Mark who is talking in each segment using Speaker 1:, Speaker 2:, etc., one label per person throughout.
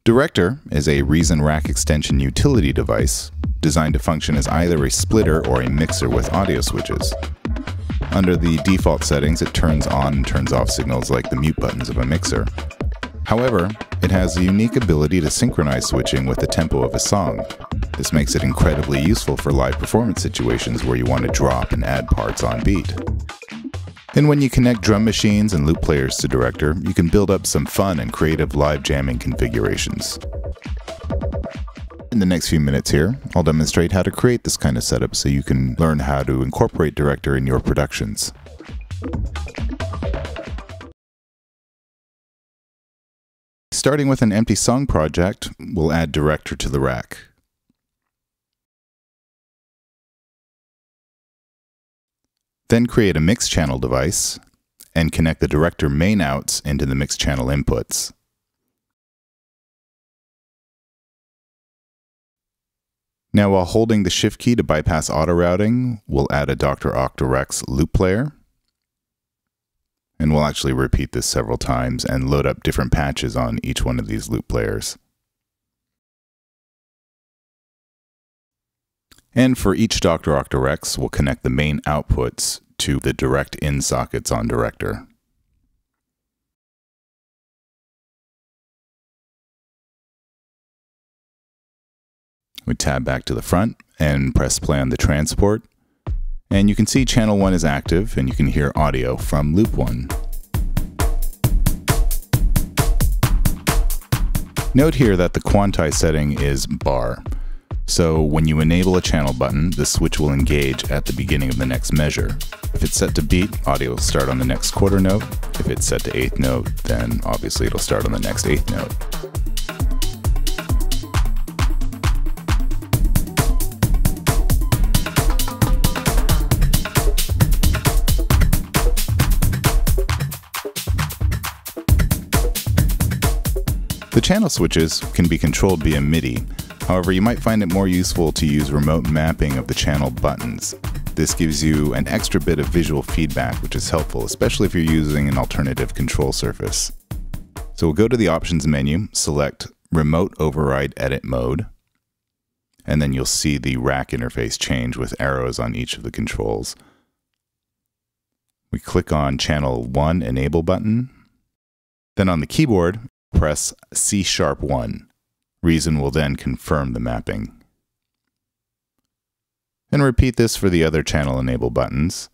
Speaker 1: Directre is a Reason Rack extension utility device designed to function as either a splitter or a mixer with audio switches. Under the default settings, it turns on and turns off signals like the mute buttons of a mixer. However, it has a unique ability to synchronize switching with the tempo of a song. This makes it incredibly useful for live performance situations where you want to drop and add parts on beat. And when you connect drum machines and loop players to Directre, you can build up some fun and creative live jamming configurations. In the next few minutes here, I'll demonstrate how to create this kind of setup so you can learn how to incorporate Directre in your productions. Starting with an empty song project, we'll add Directre to the rack. Then create a mix channel device and connect the Directre main outs into the mix channel inputs. Now, while holding the Shift key to bypass auto routing, we'll add a Directre Audio Router loop player. And we'll actually repeat this several times and load up different patches on each one of these loop players. And for each Directre Audio Router, we'll connect the main outputs to the direct in sockets on Directre. We tab back to the front and press play on the transport. And you can see channel 1 is active and you can hear audio from loop 1. Note here that the quantize setting is bar. So when you enable a channel button, the switch will engage at the beginning of the next measure. If it's set to beat, audio will start on the next quarter note. If it's set to eighth note, then obviously it'll start on the next eighth note. The channel switches can be controlled via MIDI. However, you might find it more useful to use remote mapping of the channel buttons. This gives you an extra bit of visual feedback, which is helpful, especially if you're using an alternative control surface. So we'll go to the options menu, select Remote Override Edit Mode, and then you'll see the rack interface change with arrows on each of the controls. We click on Channel 1 Enable button. Then on the keyboard, press C#1. Reason will then confirm the mapping. And repeat this for the other channel enable buttons.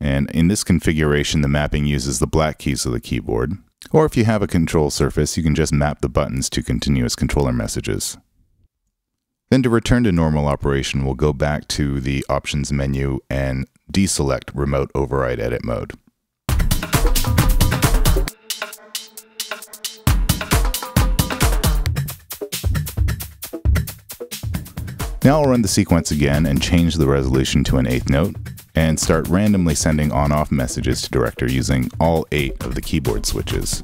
Speaker 1: And in this configuration, the mapping uses the black keys of the keyboard. Or if you have a control surface, you can just map the buttons to continuous controller messages. Then to return to normal operation, we'll go back to the options menu and deselect Remote Override Edit Mode. Now I'll run the sequence again and change the resolution to an eighth note and start randomly sending on-off messages to Directre using all 8 of the keyboard switches.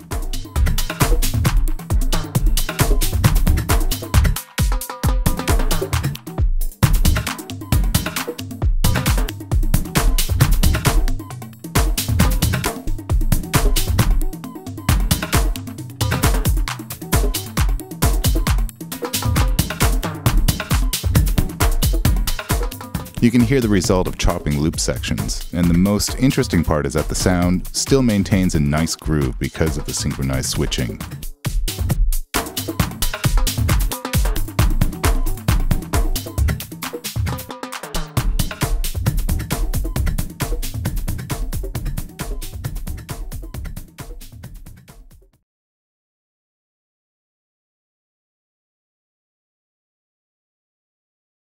Speaker 1: You can hear the result of chopping loop sections, and the most interesting part is that the sound still maintains a nice groove because of the synchronized switching.